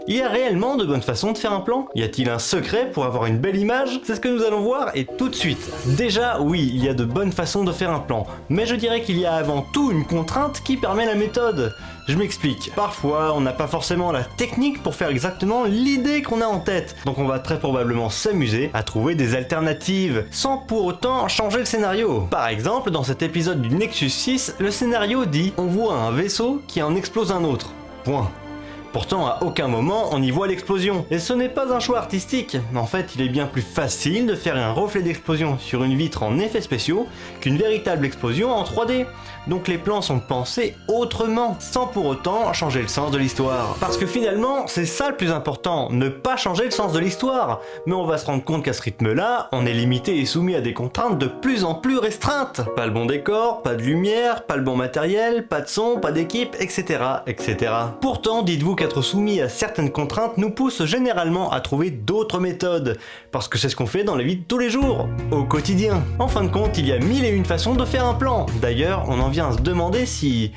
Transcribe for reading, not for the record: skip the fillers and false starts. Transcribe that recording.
Il y a réellement de bonnes façons de faire un plan? Y a-t-il un secret pour avoir une belle image? C'est ce que nous allons voir et tout de suite. Déjà, oui, il y a de bonnes façons de faire un plan, mais je dirais qu'il y a avant tout une contrainte qui permet la méthode. Je m'explique, parfois on n'a pas forcément la technique pour faire exactement l'idée qu'on a en tête, donc on va très probablement s'amuser à trouver des alternatives, sans pour autant changer le scénario. Par exemple, dans cet épisode du Nexus 6, le scénario dit « On voit un vaisseau qui en explose un autre ». Point. Pourtant, à aucun moment on y voit l'explosion. Et ce n'est pas un choix artistique. En fait, il est bien plus facile de faire un reflet d'explosion sur une vitre en effets spéciaux qu'une véritable explosion en 3D. Donc les plans sont pensés autrement, sans pour autant changer le sens de l'histoire. Parce que finalement, c'est ça le plus important, ne pas changer le sens de l'histoire. Mais on va se rendre compte qu'à ce rythme-là, on est limité et soumis à des contraintes de plus en plus restreintes. Pas le bon décor, pas de lumière, pas le bon matériel, pas de son, pas d'équipe, etc., etc. Pourtant, dites-vous qu'être soumis à certaines contraintes nous pousse généralement à trouver d'autres méthodes, parce que c'est ce qu'on fait dans la vie de tous les jours, au quotidien. En fin de compte, il y a mille et une façons de faire un plan. D'ailleurs, on en vient à se demander si